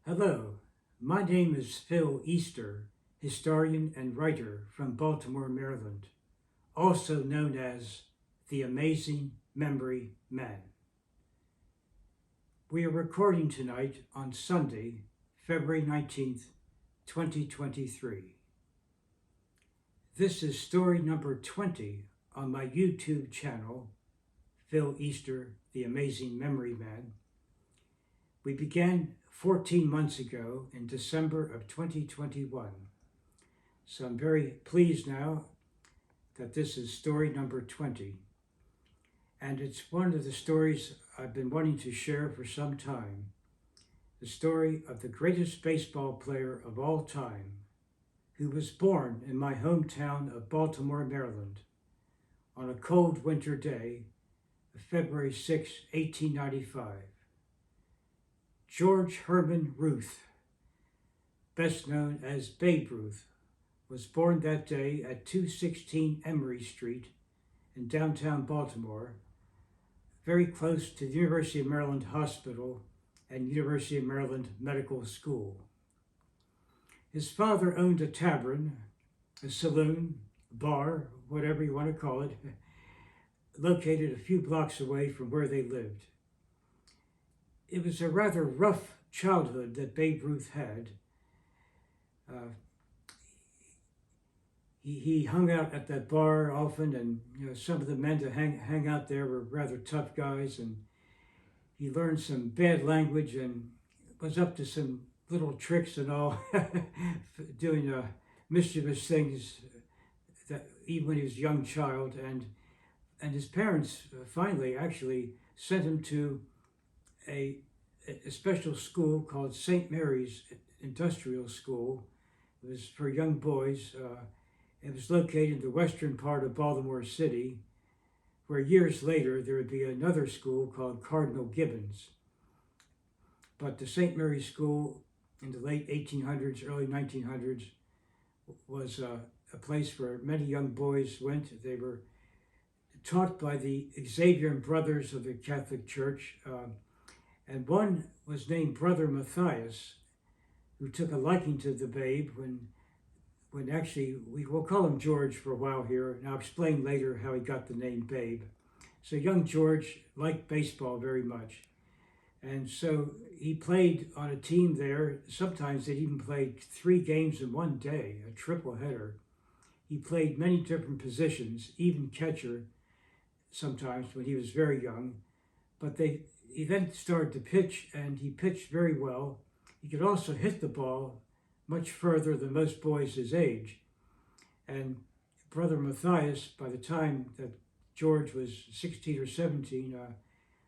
Hello, my name is Phil Easter, historian and writer from Baltimore, Maryland, also known as the Amazing Memory Man. We are recording tonight on Sunday, February 19th, 2023. This is story number 20 on my YouTube channel, Phil Easter, the Amazing Memory Man. We began 14 months ago in December of 2021. So I'm very pleased now that this is story number 20. And it's one of the stories I've been wanting to share for some time. The story of the greatest baseball player of all time, who was born in my hometown of Baltimore, Maryland, on a cold winter day of February 6, 1895. George Herman Ruth, best known as Babe Ruth, was born that day at 216 Emory Street in downtown Baltimore, very close to the University of Maryland Hospital and University of Maryland Medical School. His father owned a tavern, a saloon, bar, whatever you want to call it, located a few blocks away from where they lived. It was a rather rough childhood that Babe Ruth had. He hung out at that bar often, and some of the men that hang out there were rather tough guys, and he learned some bad language and was up to some little tricks and all, doing mischievous things that even when he was a young child. And his parents finally actually sent him to a special school called St. Mary's Industrial School. It was for young boys. It was located in the western part of Baltimore City, where years later there would be another school called Cardinal Gibbons. But the St. Mary's School in the late 1800s, early 1900s was a place where many young boys went. They were taught by the Xavier Brothers of the Catholic Church, and one was named Brother Matthias, who took a liking to the Babe when actually, we'll call him George for a while here, and I'll explain later how he got the name Babe. So young George liked baseball very much. And so he played on a team there. Sometimes they even played 3 games in one day, a triple header. He played many different positions, even catcher sometimes when he was very young. But he then started to pitch, and he pitched very well. He could also hit the ball much further than most boys his age. And Brother Matthias, by the time that George was 16 or 17,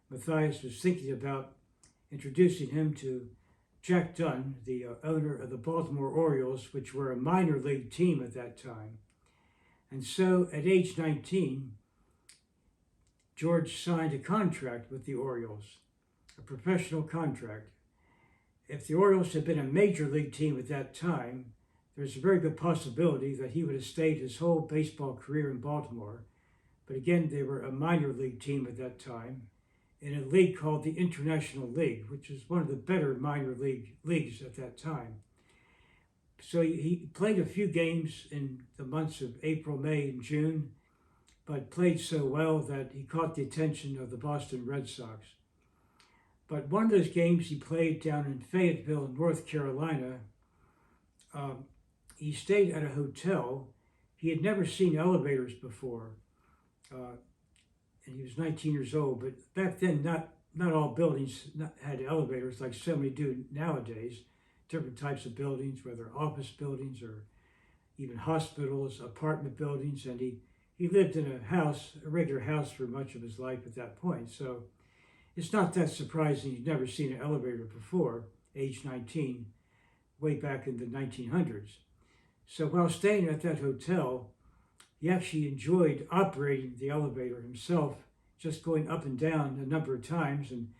Matthias was thinking about introducing him to Jack Dunn, the owner of the Baltimore Orioles, which were a minor league team at that time. And so at age 19, George signed a contract with the Orioles, a professional contract. If the Orioles had been a major league team at that time, there's a very good possibility that he would have stayed his whole baseball career in Baltimore. But again, they were a minor league team at that time in a league called the International League, which is one of the better minor leagues at that time. So he played a few games in the months of April, May, and June, but played so well that he caught the attention of the Boston Red Sox. But one of those games he played down in Fayetteville, North Carolina, he stayed at a hotel. He had never seen elevators before, and he was 19 years old. But back then, not all buildings had elevators like so many do nowadays. Different types of buildings, whether office buildings or even hospitals, apartment buildings. And he lived in a regular house for much of his life at that point. So it's not that surprising he'd never seen an elevator before, age 19, way back in the 1900s. So while staying at that hotel, he actually enjoyed operating the elevator himself, just going up and down a number of times. And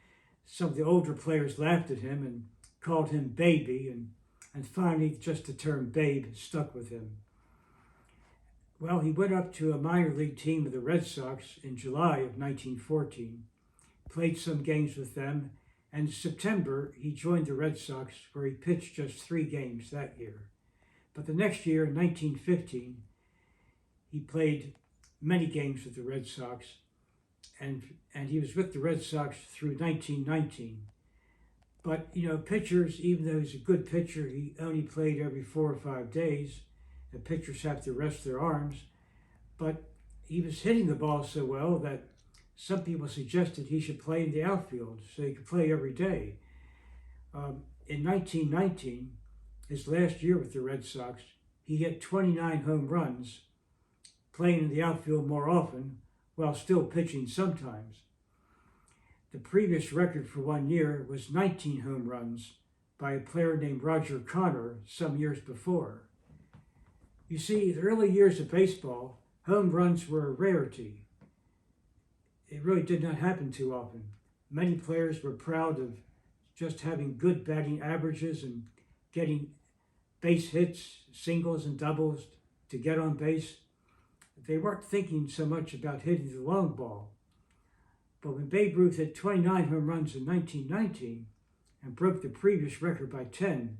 some of the older players laughed at him and called him Baby, and finally just the term Babe stuck with him. Well, he went up to a minor league team of the Red Sox in July of 1914, played some games with them, And in September, he joined the Red Sox, where he pitched just 3 games that year. But the next year, in 1915, he played many games with the Red Sox, and he was with the Red Sox through 1919. But, pitchers, even though he's a good pitcher, he only played every 4 or 5 days. The pitchers have to rest their arms. But he was hitting the ball so well that some people suggested he should play in the outfield so he could play every day. In 1919, his last year with the Red Sox, he hit 29 home runs, playing in the outfield more often while still pitching sometimes. The previous record for 1 year was 19 home runs by a player named Roger Connor some years before. You see, the early years of baseball, home runs were a rarity. It really did not happen too often. Many players were proud of just having good batting averages and getting base hits, singles and doubles to get on base. They weren't thinking so much about hitting the long ball. But when Babe Ruth hit 29 home runs in 1919 and broke the previous record by 10,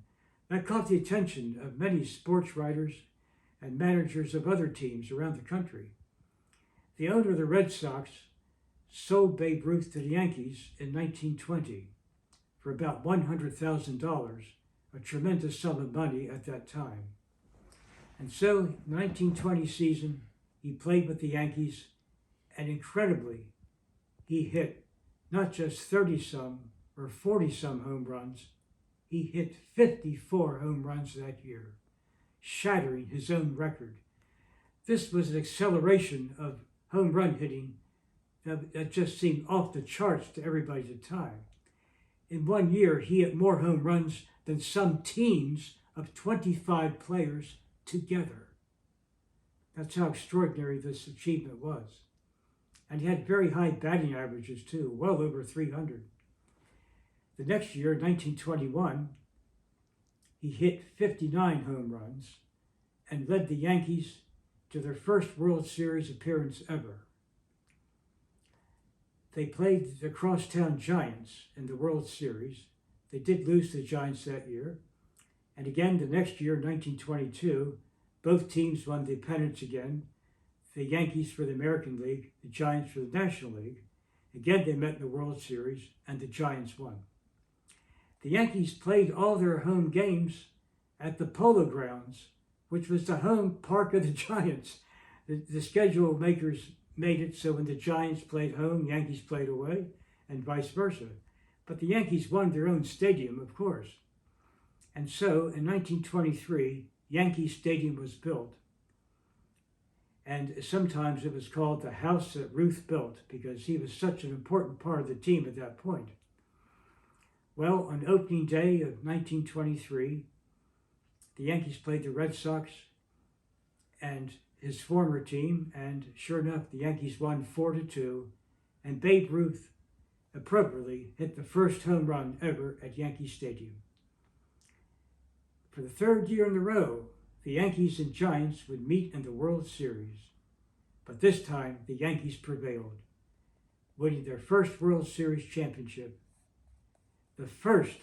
that caught the attention of many sports writers and managers of other teams around the country. The owner of the Red Sox sold Babe Ruth to the Yankees in 1920 for about $100,000, a tremendous sum of money at that time. And so, in the 1920 season, he played with the Yankees, and incredibly, he hit not just 30-some or 40-some home runs, he hit 54 home runs that year, shattering his own record. This was an acceleration of home run hitting that just seemed off the charts to everybody at the time. In 1 year, he hit more home runs than some teams of 25 players together. That's how extraordinary this achievement was. And he had very high batting averages too, well over 300. The next year, 1921, he hit 59 home runs and led the Yankees to their first World Series appearance ever. They played the Crosstown Giants in the World Series. They did lose to the Giants that year. And again, the next year, 1922, both teams won the pennants again. The Yankees for the American League, the Giants for the National League. Again, they met in the World Series, and the Giants won. The Yankees played all their home games at the Polo Grounds, which was the home park of the Giants. The schedule makers made it so when the Giants played home, Yankees played away, and vice versa. But the Yankees won their own stadium, of course. And so, in 1923, Yankee Stadium was built. And sometimes it was called the house that Ruth built because he was such an important part of the team at that point. Well, on opening day of 1923, the Yankees played the Red Sox and his former team, and sure enough, the Yankees won 4-2, and Babe Ruth appropriately hit the first home run ever at Yankee Stadium. For the 3rd year in a row, the Yankees and Giants would meet in the World Series, but this time the Yankees prevailed, winning their first World Series championship, the first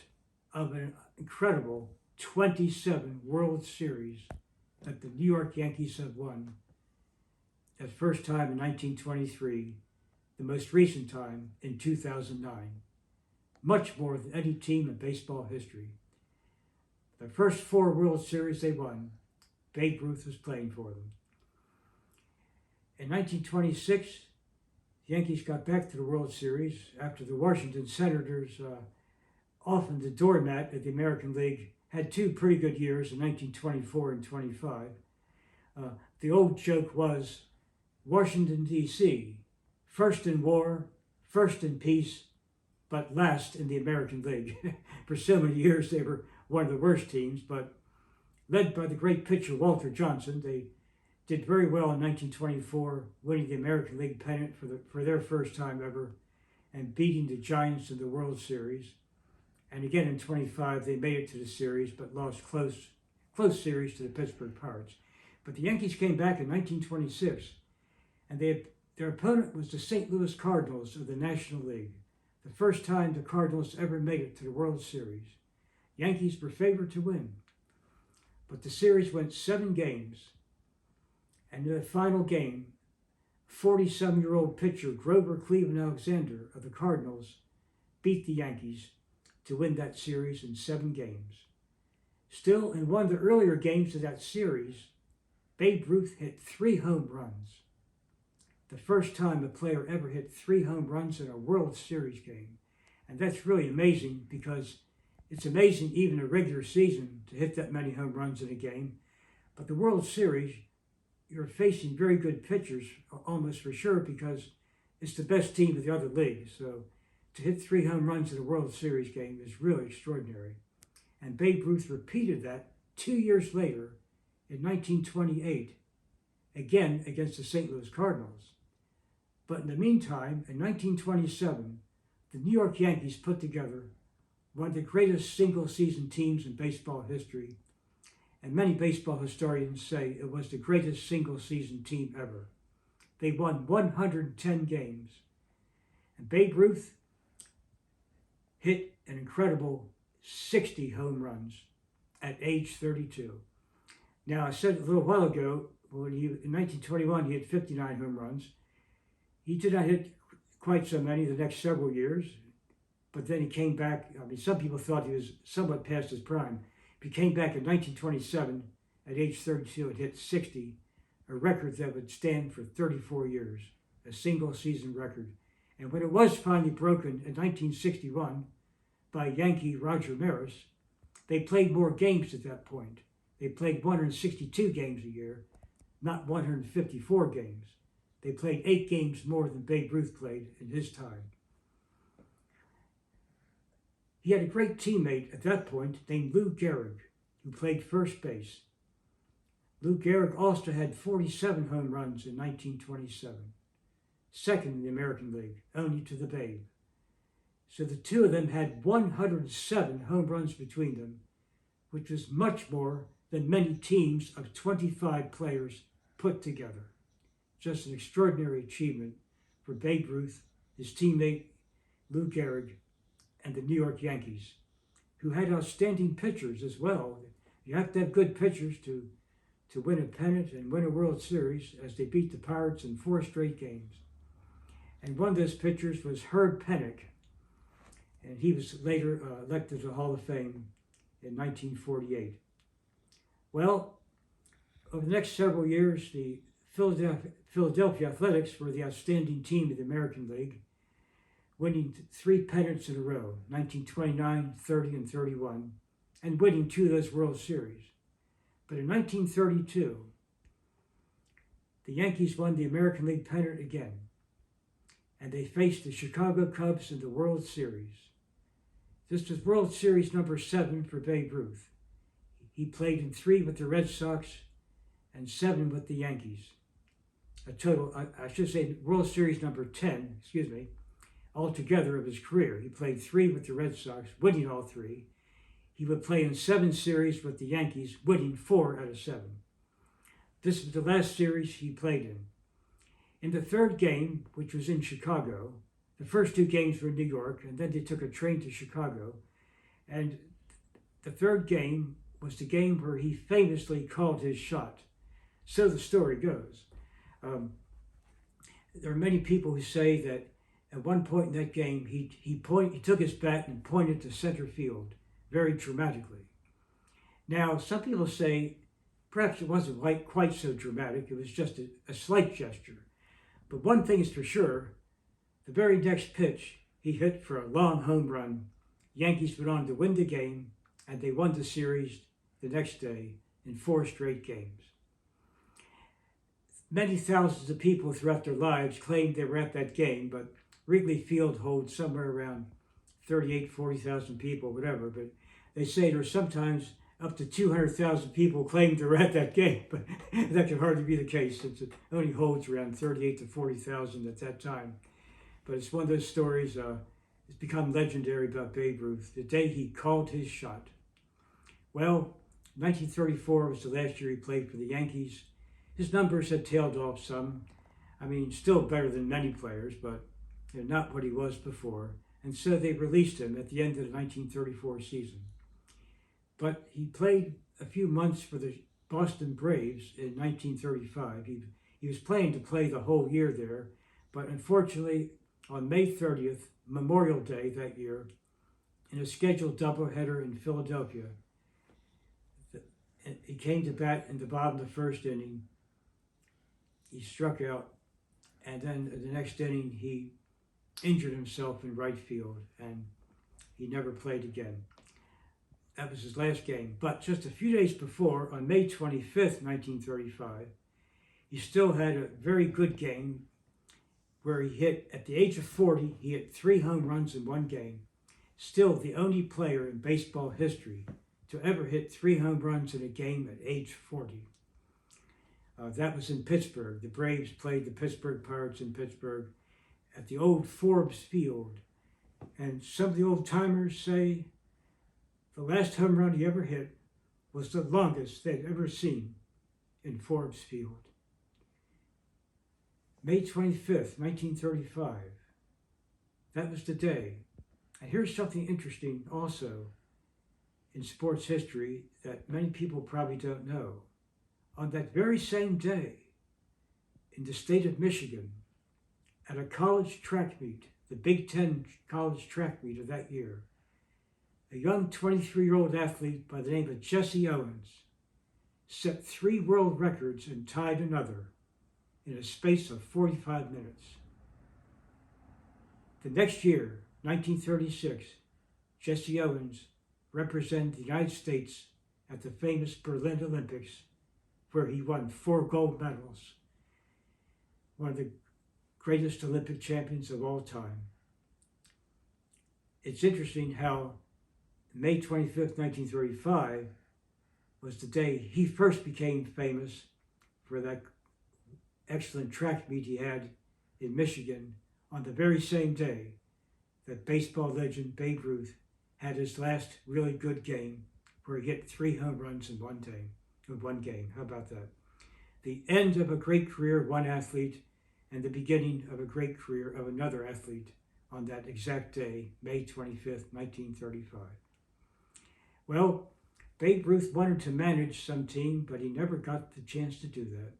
of an incredible 27 World Series that the New York Yankees have won. That first time in 1923, the most recent time in 2009, much more than any team in baseball history. The first 4 World Series they won, Babe Ruth was playing for them. In 1926, the Yankees got back to the World Series after the Washington Senators, often the doormat of the American League, had 2 pretty good years in 1924 and 25. The old joke was Washington, D.C., first in war, first in peace, but last in the American League. For so many years, they were one of the worst teams, but led by the great pitcher Walter Johnson, they did very well in 1924, winning the American League pennant for their first time ever and beating the Giants in the World Series. And again in 25, they made it to the series, but lost close series to the Pittsburgh Pirates. But the Yankees came back in 1926, and their opponent was the St. Louis Cardinals of the National League. the first time the Cardinals ever made it to the World Series. Yankees were favored to win, but the series went 7 games, and in the final game, 47-year-old pitcher Grover Cleveland Alexander of the Cardinals beat the Yankees to win that series in 7 games. Still, in one of the earlier games of that series, Babe Ruth hit 3 home runs. The first time a player ever hit 3 home runs in a World Series game. And that's really amazing, because it's amazing even a regular season to hit that many home runs in a game. But the World Series, you're facing very good pitchers, almost for sure, because it's the best team of the other leagues. So to hit 3 home runs in a World Series game is really extraordinary. And Babe Ruth repeated that 2 years later in 1928, again against the St. Louis Cardinals. But in the meantime, in 1927, the New York Yankees put together one of the greatest single-season teams in baseball history, and many baseball historians say it was the greatest single-season team ever. They won 110 games, and Babe Ruth hit an incredible 60 home runs at age 32. Now, I said a little while ago, in 1921, he had 59 home runs. He did not hit quite so many the next several years, but then he came back. I mean, some people thought he was somewhat past his prime. He came back in 1927 at age 32 and hit 60, a record that would stand for 34 years, a single season record. And when it was finally broken in 1961 by Yankee Roger Maris, they played more games at that point. They played 162 games a year, not 154 games. They played 8 games more than Babe Ruth played in his time. He had a great teammate at that point named Lou Gehrig, who played first base. Lou Gehrig also had 47 home runs in 1927, second in the American League, only to the Babe. So the two of them had 107 home runs between them, which was much more than many teams of 25 players put together. Just an extraordinary achievement for Babe Ruth, his teammate Lou Gehrig, and the New York Yankees, who had outstanding pitchers as well. You have to have good pitchers to win a pennant and win a World Series, as they beat the Pirates in 4 straight games. And one of those pitchers was Herb Pennock, and he was later elected to the Hall of Fame in 1948. Well, over the next several years, the Philadelphia Athletics were the outstanding team of the American League, winning 3 pennants in a row, 1929, 30, and 31, and winning 2 of those World Series. But in 1932, the Yankees won the American League pennant again, and they faced the Chicago Cubs in the World Series. This was World Series number 7 for Babe Ruth. He played in 3 with the Red Sox and 7 with the Yankees. A total, I should say, World Series number 10, altogether of his career. He played 3 with the Red Sox, winning all 3. He would play in 7 series with the Yankees, winning 4 out of 7. This was the last series he played in. In the 3rd game, which was in Chicago, the first 2 games were in New York, and then they took a train to Chicago. And the 3rd game was the game where he famously called his shot. So the story goes. There are many people who say that at one point in that game, he took his bat and pointed to center field, very dramatically. Now, some people say perhaps it wasn't quite so dramatic. It was just a slight gesture. But one thing is for sure, the very next pitch, he hit for a long home run. Yankees went on to win the game, and they won the series the next day in 4 straight games. Many thousands of people throughout their lives claimed they were at that game, but Wrigley Field holds somewhere around 40,000 people, whatever. But they say there's sometimes up to 200,000 people claim they were at that game, but that can hardly be the case since it only holds around 38,000 to 40,000 at that time. But it's one of those stories, it's become legendary about Babe Ruth, the day he called his shot. Well, 1934 was the last year he played for the Yankees. His numbers had tailed off some. I mean, still better than many players, but not what he was before. and so they released him at the end of the 1934 season. But he played a few months for the Boston Braves in 1935. He was planning to play the whole year there, but unfortunately, on May 30th, Memorial Day that year, in a scheduled doubleheader in Philadelphia, he came to bat in the bottom of the first inning. He struck out, and then in the next inning, he injured himself in right field, and he never played again. That was his last game. But just a few days before, on May 25th, 1935, he still had a very good game where he hit, at the age of 40, he hit 3 home runs in one game. Still the only player in baseball history to ever hit 3 home runs in a game at age 40. That was in Pittsburgh. The Braves played the Pittsburgh Pirates in Pittsburgh at the old Forbes Field. And some of the old timers say the last home run he ever hit was the longest they'd ever seen in Forbes Field. May 25th, 1935. That was the day. And here's something interesting also in sports history that many people probably don't know. On that very same day, in the state of Michigan, at a college track meet, the Big Ten college track meet of that year, a young 23-year-old athlete by the name of Jesse Owens set 3 world records and tied another in a space of 45 minutes. The next year, 1936, Jesse Owens represented the United States at the famous Berlin Olympics, where he won 4 gold medals, one of the greatest Olympic champions of all time. It's interesting how May 25th, 1935 was the day he first became famous for that excellent track meet he had in Michigan on the very same day that baseball legend Babe Ruth had his last really good game where he hit 3 home runs in one game. How about that? The end of a great career of one athlete and the beginning of a great career of another athlete on that exact day, May 25th, 1935. Well, Babe Ruth wanted to manage some team, but he never got the chance to do that.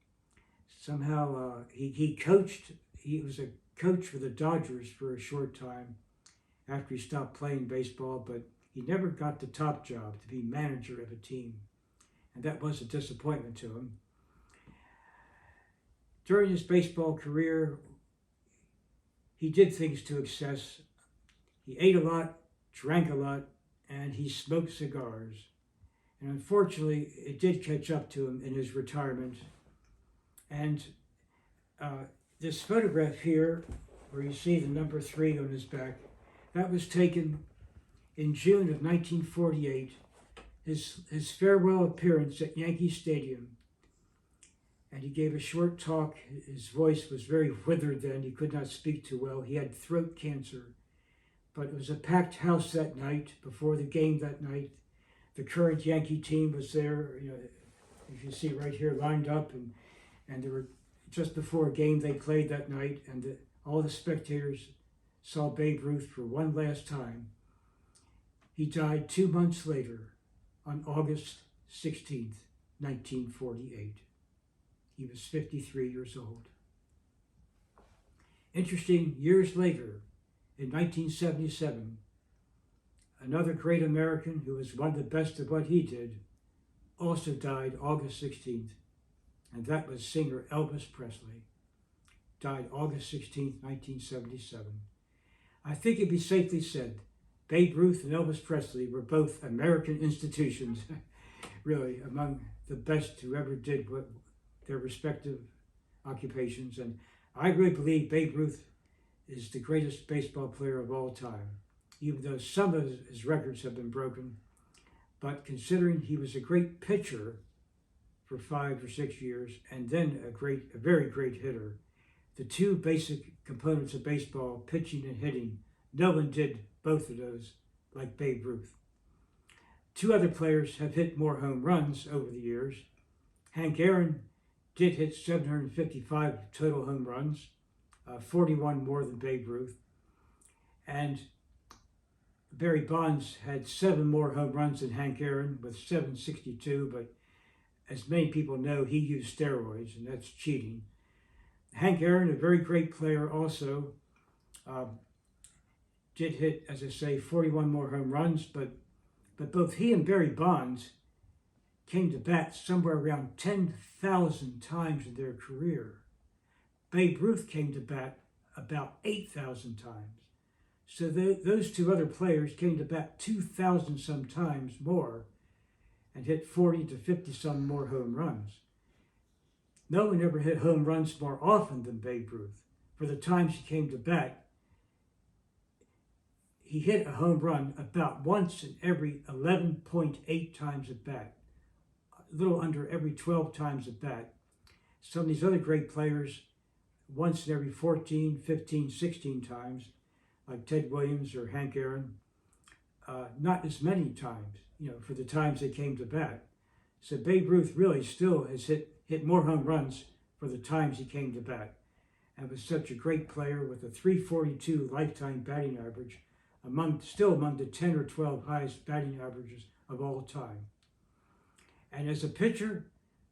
Somehow he coached. He was a coach for the Dodgers for a short time after he stopped playing baseball, but he never got the top job to be manager of a team, and that was a disappointment to him. During his baseball career, he did things to excess. He ate a lot, drank a lot, and he smoked cigars. And unfortunately, it did catch up to him in his retirement. And this photograph here, where you see the number 3 on his back, that was taken in June of 1948, his farewell appearance at Yankee Stadium. And he gave a short talk. His voice was very withered then. He could not speak too well. He had throat cancer. But it was a packed house that night, before the game that night. The current Yankee team was there, you can see right here, lined up, and they were just before a game they played that night, and all the spectators saw Babe Ruth for one last time. He died 2 months later, on August 16th, 1948. He was 53 years old. Interesting, years later, in 1977, another great American who was one of the best of what he did also died August 16th, and that was singer Elvis Presley. Died August 16th, 1977. I think it'd be safely said Babe Ruth and Elvis Presley were both American institutions, really, among the best who ever did what their respective occupations. And I really believe Babe Ruth is the greatest baseball player of all time, even though some of his records have been broken. But considering he was a great pitcher for 5 or 6 years, and then a very great hitter, the 2 basic components of baseball, pitching and hitting, no one did both of those like Babe Ruth. 2 other players have hit more home runs over the years. Hank Aaron did hit 755 total home runs, 41 more than Babe Ruth. And Barry Bonds had 7 more home runs than Hank Aaron with 762, but as many people know, he used steroids, and that's cheating. Hank Aaron, a very great player also, uh, did hit, as I say, 41 more home runs, but both he and Barry Bonds came to bat somewhere around 10,000 times in their career. Babe Ruth came to bat about 8,000 times. So those two other players came to bat 2,000 some times more and hit 40 to 50 some more home runs. No one ever hit home runs more often than Babe Ruth. For the times he came to bat, he hit a home run about once in every 11.8 times at bat, a little under every 12 times at bat. Some of these other great players, once in every 14, 15, 16 times, like Ted Williams or Hank Aaron, not as many times, for the times they came to bat. So Babe Ruth really still has hit more home runs for the times he came to bat, and was such a great player with a .342 lifetime batting average, still among the 10 or 12 highest batting averages of all time. And as a pitcher,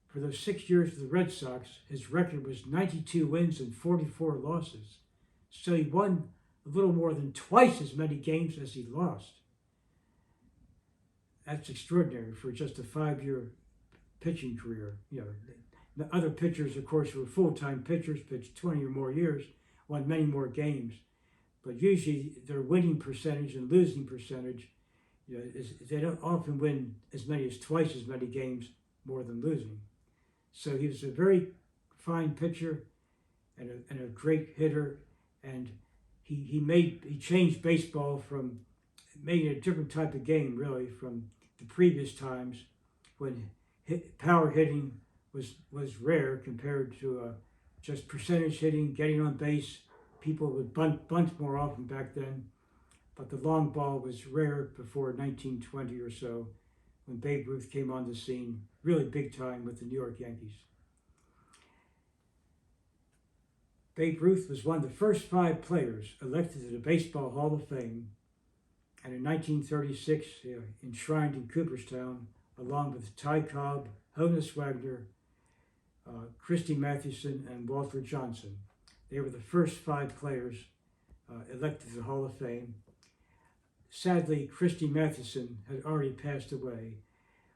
for those 6 years of the Red Sox, his record was 92 wins and 44 losses. So he won a little more than twice as many games as he lost. That's extraordinary for just a 5-year pitching career. The other pitchers, of course, who were full-time pitchers, pitched 20 or more years, won many more games. But usually their winning percentage and losing percentage, they don't often win as many as twice as many games more than losing. So he was a very fine pitcher and a great hitter, and he changed baseball from making it a different type of game, really, from the previous times when power hitting was rare compared to just percentage hitting, getting on base. People would bunt more often back then, but the long ball was rare before 1920 or so, when Babe Ruth came on the scene, really big time with the New York Yankees. Babe Ruth was one of the first 5 players elected to the Baseball Hall of Fame, and in 1936, enshrined in Cooperstown, along with Ty Cobb, Honus Wagner, Christy Mathewson, and Walter Johnson. They were the first 5 players elected to the Hall of Fame. Sadly, Christy Mathewson had already passed away.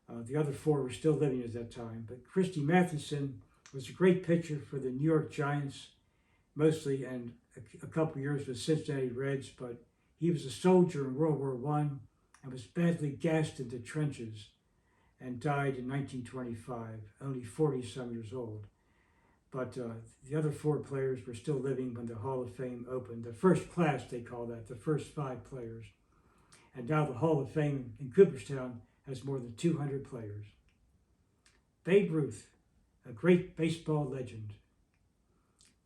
The other 4 were still living at that time, but Christy Mathewson was a great pitcher for the New York Giants, mostly, and a couple years with Cincinnati Reds, but he was a soldier in World War I and was badly gassed in the trenches and died in 1925, only 40-some years old. But the other 4 players were still living when the Hall of Fame opened. The first class, they call that, the first 5 players. And now the Hall of Fame in Cooperstown has more than 200 players. Babe Ruth, a great baseball legend.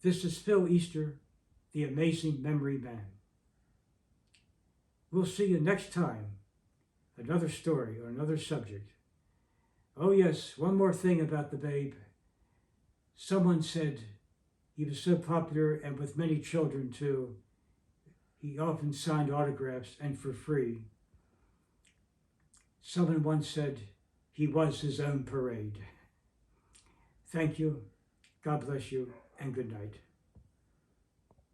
This is Phil Easter, the amazing memory man. We'll see you next time. Another story or another subject. Oh yes, one more thing about the Babe. Someone said he was so popular, and with many children too, he often signed autographs, and for free. Someone once said he was his own parade. Thank you, God bless you, and good night.